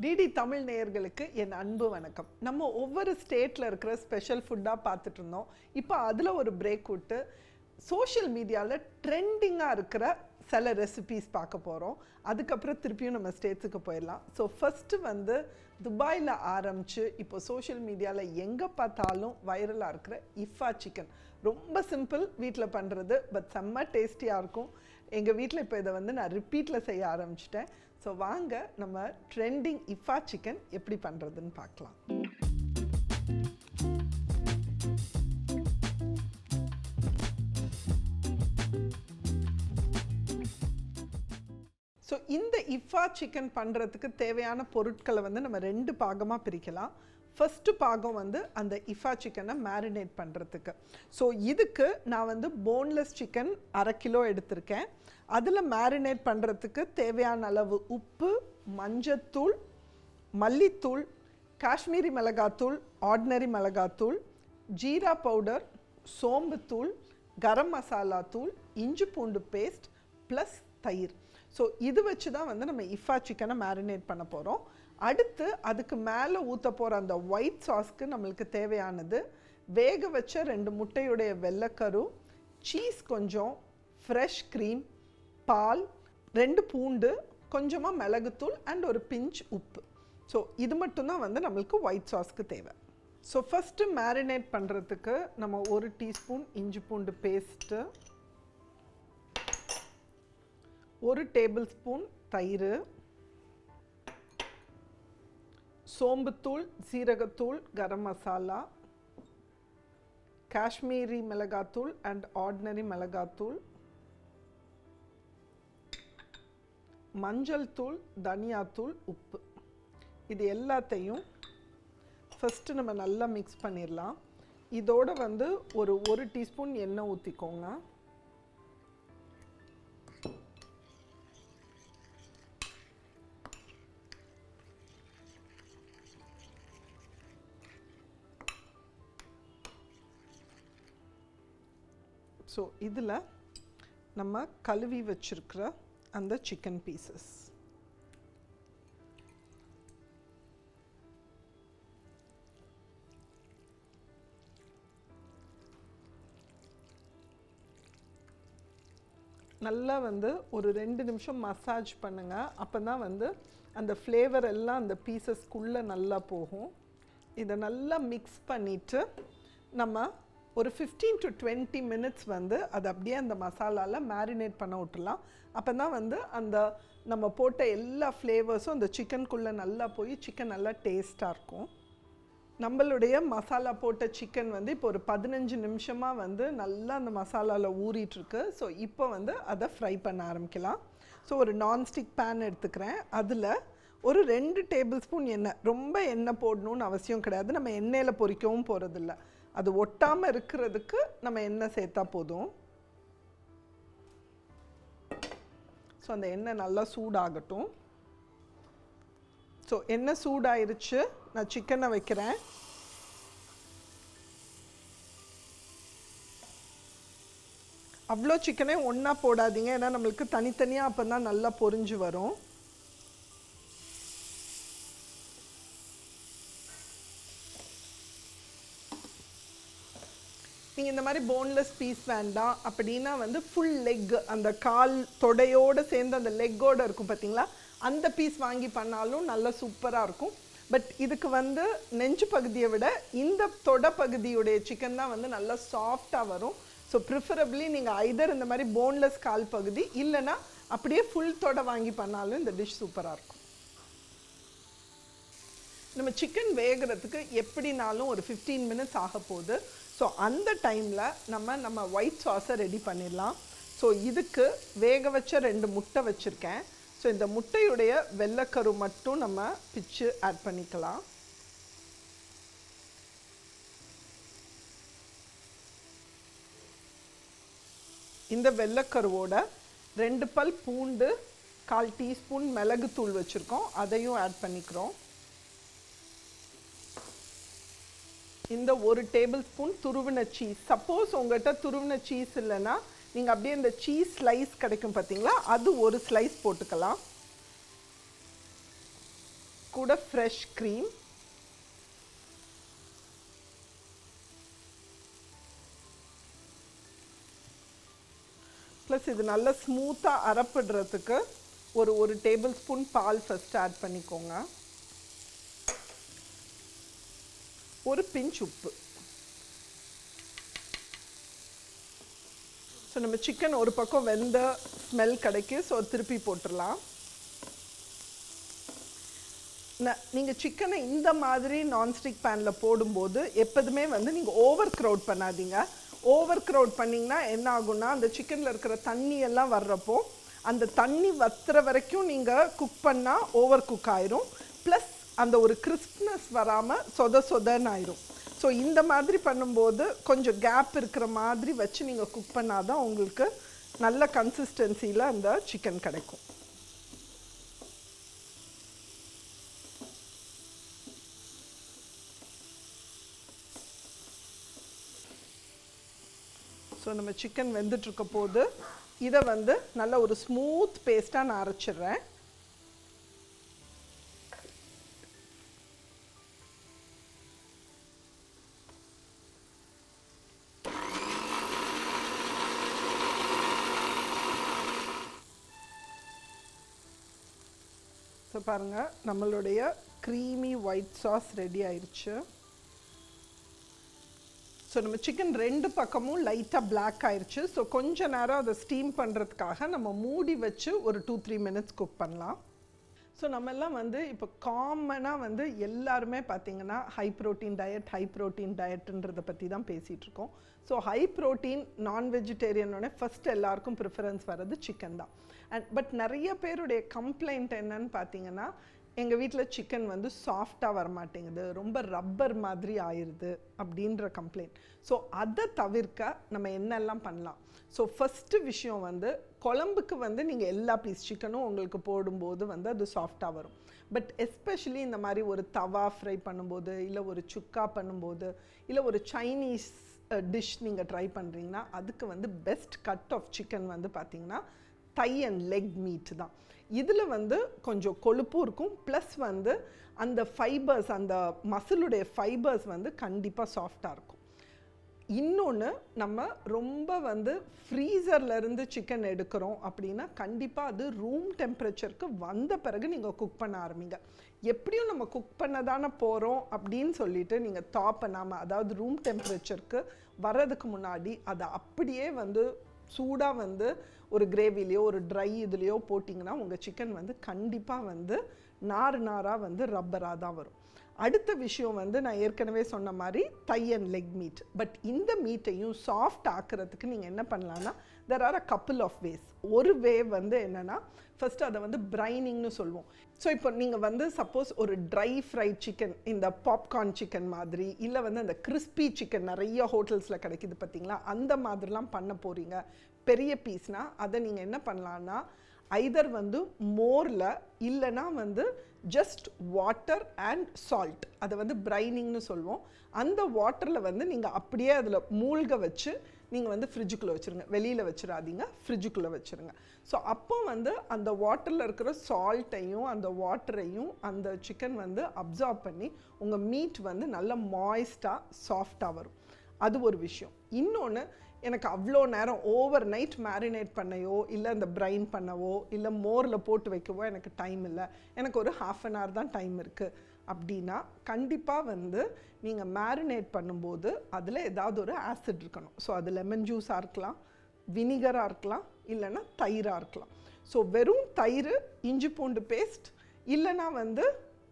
DD Tamil நேயர்களுக்கு என் அன்பு வணக்கம். நம்ம ஒவ்வொரு ஸ்டேட்டில் இருக்கிற ஸ்பெஷல் ஃபுட்டாக பார்த்துட்டு இருந்தோம். இப்போ அதில் ஒரு பிரேக் விட்டு சோஷியல் மீடியாவில் ட்ரெண்டிங்காக இருக்கிற சில ரெசிபீஸ் பார்க்க போகிறோம். அதுக்கப்புறம் திருப்பியும் நம்ம ஸ்டேட்ஸுக்கு போயிடலாம். ஸோ ஃபஸ்ட்டு வந்து துபாயில் ஆரம்பித்து இப்போ சோஷியல் மீடியாவில் எங்கே பார்த்தாலும் வைரலாக இருக்கிற இஃபா சிக்கன். ரொம்ப சிம்பிள், வீட்டில் பண்ணுறது, பட் செம்ம டேஸ்டியாக இருக்கும். எங்கள் வீட்டில் இப்போ இதை வந்து நான் ரிப்பீட்டில் செய்ய ஆரம்பிச்சிட்டேன். ஸோ வாங்க நம்ம ட்ரெண்டிங் இஃபா சிக்கன் எப்படி பண்ணுறதுன்னு பார்க்கலாம். ஸோ இந்த இஃபா சிக்கன் பண்ணுறதுக்கு தேவையான பொருட்களை வந்து நம்ம ரெண்டு பாகமாக பிரிக்கலாம். ஃபஸ்ட்டு பாகம் வந்து அந்த இஃபா சிக்கனை மேரினேட் பண்ணுறதுக்கு. ஸோ இதுக்கு நான் வந்து போன்லெஸ் சிக்கன் 1/2 கிலோ எடுத்திருக்கேன். அதில் மேரினேட் பண்ணுறதுக்கு தேவையான அளவு உப்பு, மஞ்சத்தூள், மல்லித்தூள், காஷ்மீரி மிளகாத்தூள், ஆர்டினரி மிளகாத்தூள், ஜீரா பவுடர், சோம்புத்தூள், கரம் மசாலா தூள், இஞ்சி பூண்டு பேஸ்ட் ப்ளஸ் தயிர். ஸோ இது வச்சு தான் வந்து நம்ம இஃபா சிக்கனை மேரினேட் பண்ண போகிறோம். அடுத்து அதுக்கு மேலே ஊற்ற போகிற அந்த ஒயிட் சாஸ்க்கு நம்மளுக்கு தேவையானது வேக வச்ச 2 முட்டையுடைய வெள்ளைக்கரு, சீஸ் கொஞ்சம், ஃப்ரெஷ் க்ரீம், பால், 2 பூண்டு, கொஞ்சமாக மிளகுத்தூள் அண்ட் ஒரு பிஞ்ச் உப்பு. ஸோ இது மட்டும்தான் வந்து நம்மளுக்கு ஒயிட் சாஸ்க்கு தேவை. ஸோ ஃபஸ்ட்டு மேரினேட் பண்ணுறதுக்கு நம்ம 1 டீஸ்பூன் இஞ்சி பூண்டு பேஸ்ட்டு, 1 டேபிள் ஸ்பூன் தயிர், சோம்புத்தூள், சீரகத்தூள், கரம் மசாலா, காஷ்மீரி மிளகாத்தூள் அண்ட் ஆர்டினரி மிளகாத்தூள், மஞ்சள் தூள், தனியாத்தூள், உப்பு. இது எல்லாத்தையும் ஃபஸ்ட்டு நம்ம நல்லா மிக்ஸ் பண்ணிடலாம். இதோடு வந்து ஒரு 1 டீஸ்பூன் எண்ணெய் ஊற்றிக்கோங்க. ஸோ இதில் நம்ம கழுவி வச்சிருக்கிற அந்த சிக்கன் பீசஸ், நல்லா வந்து ஒரு 2 நிமிஷம் மசாஜ் பண்ணுங்கள். அப்போ தான் வந்து அந்த ஃப்ளேவர் எல்லாம் அந்த பீசஸ்க்குள்ளே நல்லா போகும். இதை நல்லா மிக்ஸ் பண்ணிவிட்டு நம்ம ஒரு 15 to 20 மினிட்ஸ் வந்து அது அப்படியே அந்த மசாலாவில் மேரினேட் பண்ண விட்டுலாம். அப்போ தான் வந்து அந்த நம்ம போட்ட எல்லா ஃப்ளேவர்ஸும் அந்த சிக்கனுக்குள்ளே நல்லா போய் சிக்கன் நல்லா டேஸ்ட்டாக இருக்கும். நம்மளுடைய மசாலா போட்ட சிக்கன் வந்து இப்போ ஒரு 15 நிமிஷமாக வந்து நல்லா அந்த மசாலாவில் ஊறிட்டுருக்கு. ஸோ இப்போ வந்து அதை ஃப்ரை பண்ண ஆரம்பிக்கலாம். ஸோ ஒரு நான்ஸ்டிக் பேன் எடுத்துக்கிறேன். அதில் ஒரு 2 டேபிள் ஸ்பூன் எண்ணெய், ரொம்ப எண்ணெய் போடணும்னு அவசியம் கிடையாது. நம்ம எண்ணெயில் பொரிக்கவும் போகிறதில்ல, அது ஒட்டாமல் இருக்கிறதுக்கு நம்ம எண்ணெய் சேர்த்தா போதும். ஸோ அந்த எண்ணெய் நல்லா சூடாகட்டும். ஸோ எண்ணெய் சூடாயிருச்சு, நான் சிக்கனை வைக்கிறேன். அவ்வளோ சிக்கனே ஒன்றா போடாதீங்க, ஏன்னா நம்மளுக்கு தனித்தனியாக அப்போ தான் நல்லா பொரிஞ்சு வரும். நீங்கள் இந்த மாதிரி போன்லெஸ் பீஸ் வேண்டாம் அப்படின்னா வந்து ஃபுல் லெக், அந்த கால் தொடையோடு சேர்ந்து அந்த லெக்கோடு இருக்கும் பார்த்தீங்களா, அந்த பீஸ் வாங்கி பண்ணாலும் நல்லா சூப்பராக இருக்கும். பட் இதுக்கு வந்து நெஞ்சு பகுதியை விட இந்த தொடை பகுதியுடைய சிக்கன் தான் வந்து நல்லா சாஃப்டாக வரும். ஸோ ப்ரிஃபரபிளி நீங்கள் ஐதர் இந்த மாதிரி போன்லெஸ் கால் பகுதி இல்லைன்னா அப்படியே ஃபுல் தொடை வாங்கி பண்ணாலும் இந்த டிஷ் சூப்பராக இருக்கும். நம்ம சிக்கன் வேகிறதுக்கு எப்படினாலும் ஒரு 15 மினிட்ஸ் ஆக போகுது. ஸோ அந்த டைமில் நம்ம ஒயிட் சாஸை ரெடி பண்ணிடலாம். ஸோ இதுக்கு வேக வச்ச 2 முட்டை வச்சுருக்கேன். ஸோ இந்த முட்டையுடைய வெள்ளைக்கரு மட்டும் நம்ம பிச்சு ஆட் பண்ணிக்கலாம். இந்த வெள்ளைக்கருவோட 2 பல் பூண்டு, 1/4 டீஸ்பூன் மிளகுத்தூள் வச்சுருக்கோம், அதையும் ஆட் பண்ணிக்கிறோம். இந்த 1 டேபிள் ஸ்பூன் துருவின சீஸ். சப்போஸ் உங்கள்கிட்ட துருவின சீஸ் இல்லைன்னா நீங்கள் அப்படியே இந்த சீஸ் ஸ்லைஸ் கிடைக்கும் பார்த்தீங்களா, அது 1 ஸ்லைஸ் போட்டுக்கலாம். கூட ஃப்ரெஷ் க்ரீம், ப்ளஸ் இது நல்லா ஸ்மூத்தாக அரைப்பிடுறதுக்கு ஒரு டேபிள் ஸ்பூன் பால் ஃபஸ்ட் ஆட் பண்ணிக்கோங்க. ஒரு பிஞ்ச் உப்பு. ஸோ நம்ம சிக்கன் ஒரு பக்கம் வெந்த ஸ்மெல் கிடைக்கும். ஸோ திருப்பி போட்டுடலாம். நீங்கள் சிக்கனை இந்த மாதிரி நான்ஸ்டிக் பேனில் போடும்போது எப்போதுமே வந்து நீங்கள் ஓவர் க்ரௌட் பண்ணாதீங்க. ஓவர் க்ரௌட் பண்ணிங்கன்னா என்ன ஆகும்னா அந்த சிக்கனில் இருக்கிற தண்ணி எல்லாம் வர்றப்போ அந்த தண்ணி வத்துற வரைக்கும் நீங்கள் குக் பண்ணால் ஓவர் குக் ஆயிரும். ப்ளஸ் அந்த ஒரு கிறிஸ்ப்னஸ் வராமல் சொதன்னு ஆயிரும். ஸோ இந்த மாதிரி பண்ணும்போது கொஞ்சம் கேப் இருக்கிற மாதிரி வச்சு நீங்கள் குக் பண்ணாதான் உங்களுக்கு நல்ல கன்சிஸ்டன்சியில் அந்த சிக்கன் கிடைக்கும். ஸோ நம்ம சிக்கன் வெந்துட்டுருக்க போது இதை வந்து நல்ல ஒரு ஸ்மூத் பேஸ்ட்டாக நான் அரைச்சிடுறேன். ஸோ பாருங்கள், நம்மளுடைய க்ரீமி ஒயிட் சாஸ் ரெடி ஆயிடுச்சு. ஸோ நம்ம சிக்கன் ரெண்டு பக்கமும் லைட்டாக பிளாக் ஆயிடுச்சு. ஸோ கொஞ்ச நேரம் அதை ஸ்டீம் பண்ணுறதுக்காக நம்ம மூடி வச்சு ஒரு 2-3 மினிட்ஸ் குக் பண்ணலாம். ஸோ நம்மெல்லாம் வந்து இப்போ காமனாக வந்து எல்லாருமே பார்த்திங்கன்னா ஹை ப்ரோட்டீன் டயட்டுன்றதை பற்றி தான் பேசிகிட்ருக்கோம். ஸோ ஹை ப்ரோட்டீன் நான் வெஜிடேரியனோட ஃபஸ்ட் எல்லாருக்கும் ப்ரிஃபரன்ஸ் வர்றது சிக்கன் தான். பட் நிறைய பேருடைய கம்ப்ளைண்ட் என்னன்னு பார்த்தீங்கன்னா, எங்கள் வீட்டில் சிக்கன் வந்து சாஃப்டாக வரமாட்டேங்குது, ரொம்ப ரப்பர் மாதிரி ஆயிடுது அப்படின்ற கம்ப்ளைண்ட். ஸோ அதை தவிர்க்க நம்ம என்னெல்லாம் பண்ணலாம்? ஸோ ஃபஸ்ட்டு விஷயம் வந்து குழம்புக்கு வந்து நீங்கள் எல்லா பீஸ் சிக்கனும் உங்களுக்கு போடும்போது வந்து அது சாஃப்டாக வரும். பட் எஸ்பெஷலி இந்த மாதிரி ஒரு தவா ஃப்ரை பண்ணும்போது, இல்லை ஒரு சுக்கா பண்ணும்போது, இல்லை ஒரு சைனீஸ் டிஷ் நீங்கள் ட்ரை பண்ணுறீங்கன்னா அதுக்கு வந்து பெஸ்ட் கட் ஆஃப் சிக்கன் வந்து பார்த்திங்கன்னா தை அண்ட் லெக் மீட் தான். இதில் வந்து கொஞ்சம் கொழுப்பும் இருக்கும், ப்ளஸ் வந்து அந்த ஃபைபர்ஸ், அந்த மசிலுடைய ஃபைபர்ஸ் வந்து கண்டிப்பாக சாஃப்டாக இருக்கும். இன்னொன்று, நம்ம ரொம்ப வந்து ஃப்ரீசர்லேருந்து சிக்கன் எடுக்கிறோம் அப்படின்னா கண்டிப்பாக அது ரூம் டெம்பரேச்சருக்கு வந்த பிறகு நீங்கள் குக் பண்ண ஆரம்பிங்க. எப்படியும் நம்ம குக் பண்ண தானே போகிறோம் அப்படின்னு சொல்லிட்டு நீங்கள் தாப் பண்ணாமல், அதாவது ரூம் டெம்பரேச்சருக்கு வர்றதுக்கு முன்னாடி அதை அப்படியே வந்து சூடாக வந்து ஒரு கிரேவிலையோ ஒரு ட்ரை இதுலேயோ போட்டிங்கன்னா உங்கள் சிக்கன் வந்து கண்டிப்பாக வந்து நாராக வந்து ரப்பராக தான் வரும். அடுத்த விஷயம் வந்து நான் ஏற்கனவே சொன்ன மாதிரி thigh and leg meat. But இந்த மீட்டையும் சாஃப்ட் ஆக்கிறதுக்கு நீங்கள் என்ன பண்ணலான்னா, there are a couple of ways. ஒரு வே வந்து என்னென்னா, ஃபஸ்ட்டு அதை வந்து பிரைனிங்னு சொல்லுவோம். ஸோ இப்போ நீங்கள் வந்து சப்போஸ் ஒரு ட்ரை ஃப்ரைட் சிக்கன், இந்த பாப்கார்ன் சிக்கன் மாதிரி, இல்லை வந்து அந்த கிறிஸ்பி சிக்கன் நிறைய ஹோட்டல்ஸில் கிடைக்கிது பார்த்தீங்களா, அந்த மாதிரிலாம் பண்ண போகிறீங்க பெரிய பீஸ்னால், அதை நீங்கள் என்ன பண்ணலான்னா, ஐதர் வந்து மோரில் இல்லைனா வந்து ஜஸ்ட் வாட்டர் அண்ட் சால்ட், அதை வந்து பிரைனிங்னு சொல்லுவோம். அந்த வாட்டரில் வந்து நீங்கள் அப்படியே அதில் மூழ்க வச்சு நீங்கள் வந்து ஃப்ரிட்ஜுக்குள்ளே வச்சுருங்க. வெளியில் வச்சிடாதீங்க, ஃப்ரிட்ஜுக்குள்ளே வச்சுருங்க. ஸோ அப்போ வந்து அந்த வாட்டரில் இருக்கிற சால்ட்டையும் அந்த வாட்டரையும் அந்த சிக்கன் வந்து அப்சார்ப் பண்ணி உங்கள் மீட் வந்து நல்ல மாய்ஸ்டாக சாஃப்டாக வரும். அது ஒரு விஷயம். இன்னொன்று, எனக்கு அவ்வளோ நேரம் ஓவர் நைட் மேரினேட் பண்ணையோ, இல்லை இந்த பிரைன் பண்ணவோ, இல்லை மோரில் போட்டு வைக்கவோ எனக்கு டைம் இல்லை, எனக்கு ஒரு 1/2 an hour தான் டைம் இருக்குது அப்படின்னா கண்டிப்பாக வந்து நீங்கள் மேரினேட் பண்ணும்போது அதில் ஏதாவது ஒரு ஆசிட் இருக்கணும். ஸோ அது லெமன் ஜூஸாக இருக்கலாம், வினிகராக இருக்கலாம், இல்லைன்னா தயிராக இருக்கலாம். ஸோ வெறும் தயிர், இஞ்சி பூண்டு பேஸ்ட், இல்லைனா வந்து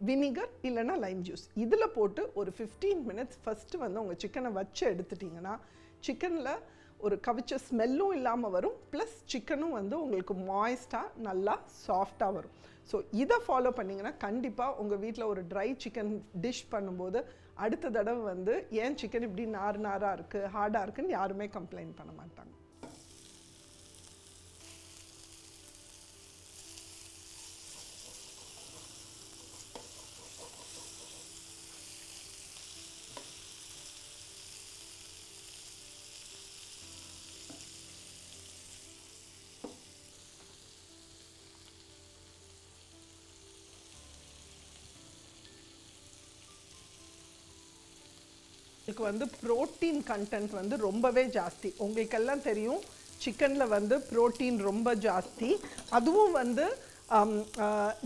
வினிகர், இல்லைனா லைம் ஜூஸ், இதில் போட்டு ஒரு 15 minutes ஃபஸ்ட்டு வந்து உங்கள் சிக்கனை வச்சு எடுத்துட்டிங்கன்னா சிக்கனில் ஒரு கவிச்ச ஸ்மெல்லும் இல்லாமல் வரும், ப்ளஸ் சிக்கனும் வந்து உங்களுக்கு மாய்ஸ்டாக நல்லா சாஃப்டாக வரும். ஸோ இதை ஃபாலோ பண்ணிங்கன்னா கண்டிப்பாக உங்கள் வீட்டில் ஒரு ட்ரை சிக்கன் டிஷ் பண்ணும்போது அடுத்த தடவை வந்து ஏன் சிக்கன் இப்படி நாராக இருக்குது, ஹார்டாக இருக்குன்னு யாருமே கம்ப்ளைண்ட் பண்ண மாட்டாங்க. உங்களுக்கு வந்து ப்ரோட்டீன் கண்டென்ட் வந்து ரொம்பவே ஜாஸ்தி. உங்களுக்கெல்லாம் தெரியும் சிக்கனில் வந்து ப்ரோட்டீன் ரொம்ப ஜாஸ்தி, அதுவும் வந்து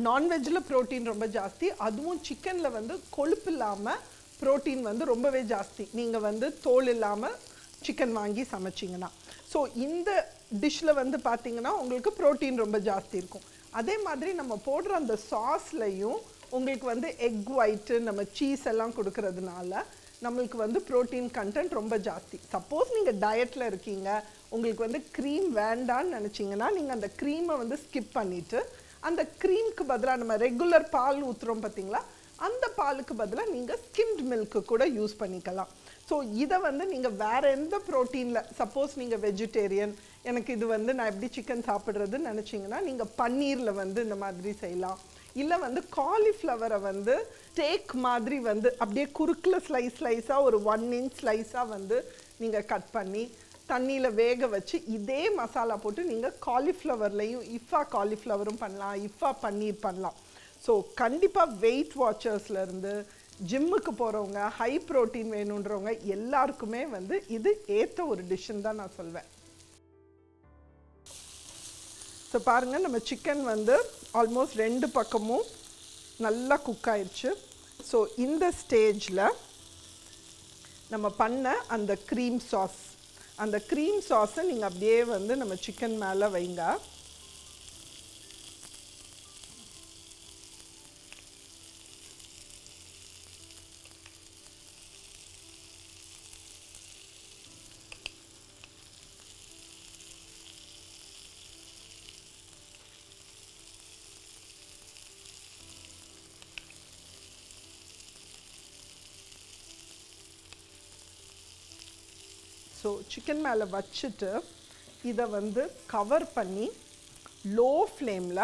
நான்வெஜ்ஜில் ப்ரோட்டீன் ரொம்ப ஜாஸ்தி, அதுவும் சிக்கனில் வந்து கொழுப்பு இல்லாமல் ப்ரோட்டீன் வந்து ரொம்பவே ஜாஸ்தி. நீங்கள் வந்து தோல் இல்லாமல் சிக்கன் வாங்கி சமைச்சிங்கன்னா ஸோ இந்த டிஷ்ஷில் வந்து பார்த்திங்கன்னா உங்களுக்கு ப்ரோட்டீன் ரொம்ப ஜாஸ்தி இருக்கும். அதே மாதிரி நம்ம போடுற அந்த சாஸ்லையும் உங்களுக்கு வந்து எக் ஒயிட்டு நம்ம சீஸ் எல்லாம் கொடுக்கறதுனால நம்மளுக்கு வந்து ப்ரோட்டீன் கண்டென்ட் ரொம்ப ஜாஸ்தி. சப்போஸ் நீங்கள் டயட்டில் இருக்கீங்க, உங்களுக்கு வந்து க்ரீம் வேண்டான்னு நினச்சிங்கன்னா நீங்கள் அந்த க்ரீமை வந்து ஸ்கிப் பண்ணிவிட்டு அந்த க்ரீமுக்கு பதிலாக நம்ம ரெகுலர் பால் ஊற்றுறோம் பார்த்தீங்களா, அந்த பாலுக்கு பதிலாக நீங்கள் ஸ்கிம்ட் மில்க்கு கூட யூஸ் பண்ணிக்கலாம். ஸோ இதை வந்து நீங்கள் வேறு எந்த ப்ரோட்டீனில், சப்போஸ் நீங்கள் வெஜிடேரியன், எனக்கு இது வந்து நான் எப்படி சிக்கன் சாப்பிட்றதுன்னு நினச்சிங்கன்னா நீங்கள் பன்னீரில் வந்து இந்த மாதிரி செய்யலாம். இல்லை வந்து காலிஃப்ளவரை வந்து ஸ்டேக் மாதிரி வந்து அப்படியே குறுக்கில் ஸ்லைஸாக ஒரு 1 inch ஸ்லைஸாக வந்து நீங்கள் கட் பண்ணி தண்ணியில் வேக வச்சு இதே மசாலா போட்டு நீங்கள் காலிஃப்ளவர்லேயும் இஃபா காலிஃப்ளவரும் பண்ணலாம், இஃபா பன்னீர் பண்ணலாம். ஸோ கண்டிப்பாக வெயிட் வாட்சர்ஸ்லேருந்து ஜிம்முக்கு போகிறவங்க, ஹை ப்ரோட்டீன் வேணுன்றவங்க எல்லாருக்குமே வந்து இது ஏற்ற ஒரு டிஷ்ஷுன்னு தான் நான் சொல்வேன். ஸோ பாருங்கள், நம்ம சிக்கன் வந்து ஆல்மோஸ்ட் 2 பக்கமும் நல்லா குக் ஆயிடுச்சு. ஸோ இந்த ஸ்டேஜில் நம்ம பண்ண அந்த க்ரீம் சாஸ், அந்த க்ரீம் சாஸை நீங்கள் அப்படியே வந்து நம்ம சிக்கன் மேலே வைங்க. ஸோ சிக்கன் மேலே வச்சுட்டு இதை வந்து கவர் பண்ணி லோ ஃப்ளேமில்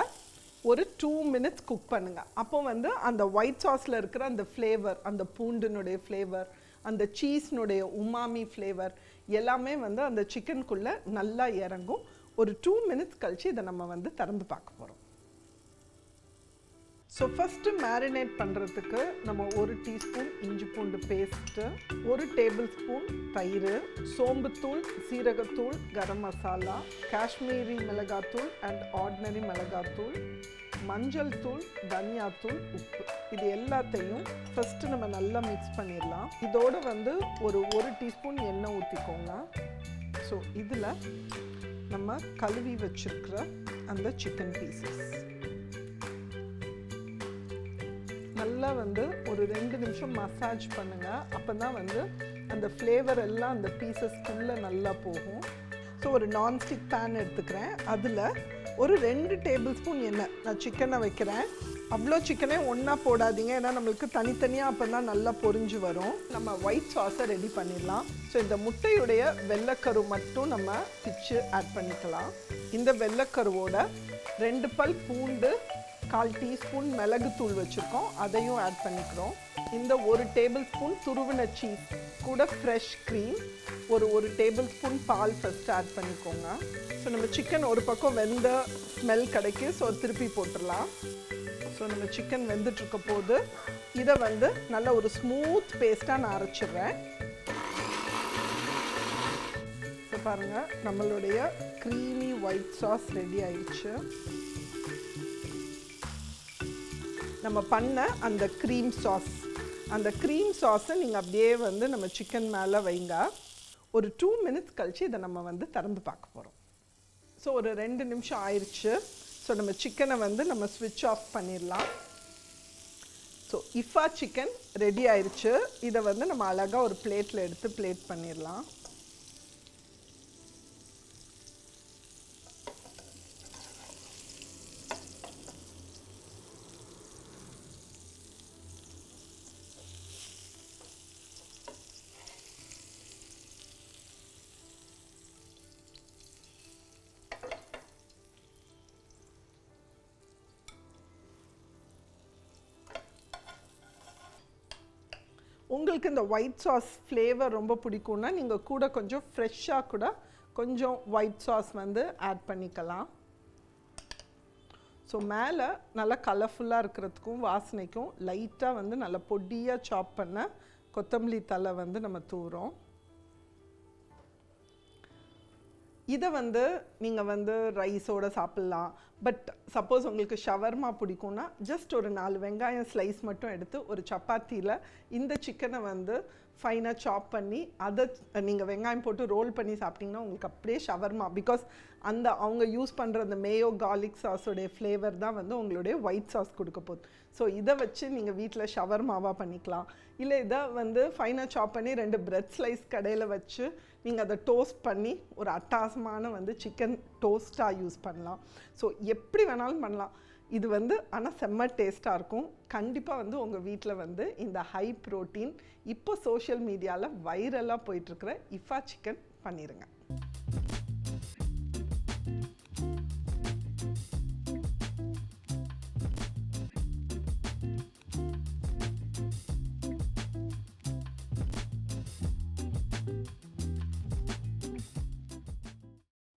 ஒரு 2 minutes குக் பண்ணுங்கள். அப்போ வந்து அந்த ஒயிட் சாஸில் இருக்கிற அந்த ஃப்ளேவர், அந்த பூண்டினுடைய ஃப்ளேவர், அந்த சீஸ்னுடைய உமாமி ஃப்ளேவர் எல்லாமே வந்து அந்த சிக்கனுக்குள்ளே நல்லா இறங்கும். ஒரு 2 minutes கழித்து இதை நம்ம வந்து திறந்து பார்க்க போகிறோம். ஸோ ஃபஸ்ட்டு மேரினேட் பண்ணுறதுக்கு நம்ம 1 டீஸ்பூன் இஞ்சி பூண்டு பேஸ்ட்டு, 1 டேபிள்ஸ்பூன் தயிர், சோம்புத்தூள், சீரகத்தூள், கரம் மசாலா, காஷ்மீரி மிளகாத்தூள் அண்ட் ஆர்டினரி மிளகாத்தூள், மஞ்சள் தூள், தனியாத்தூள், உப்பு, இது எல்லாத்தையும் ஃபஸ்ட்டு நம்ம நல்லா மிக்ஸ் பண்ணிடலாம். இதோட வந்து ஒரு 1 டீஸ்பூன் எண்ணெய் ஊற்றிக்கோங்க. ஸோ இதில் நம்ம கழுவி வச்சுருக்கிற அந்த சிக்கன் பீசஸ் நல்லா வந்து ஒரு 2 நிமிஷம் மசாஜ் பண்ணுங்கள். அப்போ தான் வந்து அந்த ஃப்ளேவர் எல்லாம் அந்த பீசஸ்க்குள்ளே நல்லா போகும். ஸோ ஒரு நான்ஸ்டிக் பேன் எடுத்துக்கிறேன். அதில் ஒரு 2 டேபிள்ஸ்பூன் எண்ணெய் நான் சிக்கனை வைக்கிறேன். அவ்வளோ சிக்கனே ஒன்றா போடாதீங்க, ஏன்னா நம்மளுக்கு தனித்தனியாக அப்போ தான் நல்லா பொரிஞ்சு வரும். நம்ம ஒயிட் சாஸை ரெடி பண்ணிடலாம். ஸோ இந்த முட்டையுடைய வெள்ளைக்கரு மட்டும் நம்ம பிச்சு ஆட் பண்ணிக்கலாம். இந்த வெள்ளைக்கருவோட 2 பல் பூண்டு, 1/4 டீஸ்பூன் மிளகுத்தூள் வச்சுருக்கோம், அதையும் ஆட் பண்ணிக்கிறோம். இந்த 1 டேபிள்ஸ்பூன் துருவின சீஸ் கூட ஃப்ரெஷ் க்ரீம், ஒரு டேபிள் ஸ்பூன் பால் ஃபஸ்ட்டு ஆட் பண்ணிக்கோங்க. ஸோ நம்ம சிக்கன் ஒரு பக்கம் வெந்த ஸ்மெல் கிடைக்கு. ஸோ திருப்பி போட்டுடலாம். ஸோ நம்ம சிக்கன் வெந்துட்டுருக்க போது இதை வந்து நல்ல ஒரு ஸ்மூத் பேஸ்ட்டாக நான் அரைச்சிடுறேன். ஸோ பாருங்கள், நம்மளுடைய க்ரீமி ஒயிட் சாஸ் ரெடி ஆயிடுச்சு. நம்ம பண்ண அந்த க்ரீம் சாஸ், அந்த க்ரீம் சாஸை நீங்கள் அப்படியே வந்து நம்ம சிக்கன் மேலே வைங்க. ஒரு 2 minutes கழித்து இதை நம்ம வந்து திறந்து பார்க்க போகிறோம். ஸோ ஒரு 2 நிமிஷம் ஆயிடுச்சு. ஸோ நம்ம சிக்கனை வந்து நம்ம ஸ்விட்ச் ஆஃப் பண்ணிடலாம். ஸோ இஃபா சிக்கன் ரெடி ஆயிடுச்சு. இதை வந்து நம்ம அழகாக ஒரு பிளேட்டில் எடுத்து பிளேட் பண்ணிடலாம். உங்களுக்கு இந்த ஒயிட் சாஸ் ஃப்ளேவர் ரொம்ப பிடிக்கும்னா நீங்கள் கூட கொஞ்சம் ஃப்ரெஷ்ஷாக கூட கொஞ்சம் ஒயிட் சாஸ் வந்து ஆட் பண்ணிக்கலாம். ஸோ மேலே நல்லா கலர்ஃபுல்லாக இருக்கிறதுக்கும் வாசனைக்கும் லைட்டாக வந்து நல்லா பொடியாக சாப் பண்ண கொத்தமல்லி தலை வந்து நம்ம தூறோம். இதை வந்து நீங்கள் வந்து ரைஸோடு சாப்பிட்லாம். பட் சப்போஸ் உங்களுக்கு ஷவர்மா பிடிக்கும்னா ஜஸ்ட் ஒரு 4 வெங்காயம் ஸ்லைஸ் மட்டும் எடுத்து ஒரு சப்பாத்தியில் இந்த சிக்கனை வந்து ஃபைனாக சாப் பண்ணி அதை நீங்கள் வெங்காயம் போட்டு ரோல் பண்ணி சாப்பிட்டிங்கன்னா உங்களுக்கு அப்படியே ஷவர்மா. பிகாஸ் அந்த அவங்க யூஸ் பண்ணுற அந்த மேயோ கார்லிக் சாஸோடைய ஃப்ளேவர் தான் வந்து உங்களுடைய ஒயிட் சாஸ் கொடுக்க போகுது. ஸோ இதை வச்சு நீங்கள் வீட்டில் ஷவர்மாவாக பண்ணிக்கலாம். இல்லை இதை வந்து ஃபைனாக சாப் பண்ணி 2 பிரெட் ஸ்லைஸ் கடையில் வச்சு நீங்கள் அதை டோஸ்ட் பண்ணி ஒரு அட்டகாசமான வந்து சிக்கன் டோஸ்ட்டாக யூஸ் பண்ணலாம். ஸோ எப்படி வேணாலும் பண்ணலாம். இது வந்து ஆனால் செம்ம டேஸ்ட்டாக இருக்கும். கண்டிப்பாக வந்து உங்கள் வீட்டில் வந்து இந்த ஹை ப்ரோட்டீன் இப்போ சோஷியல் மீடியாவில் வைரலாக போயிட்டுருக்கிற இஃபா சிக்கன் பண்ணிடுங்க.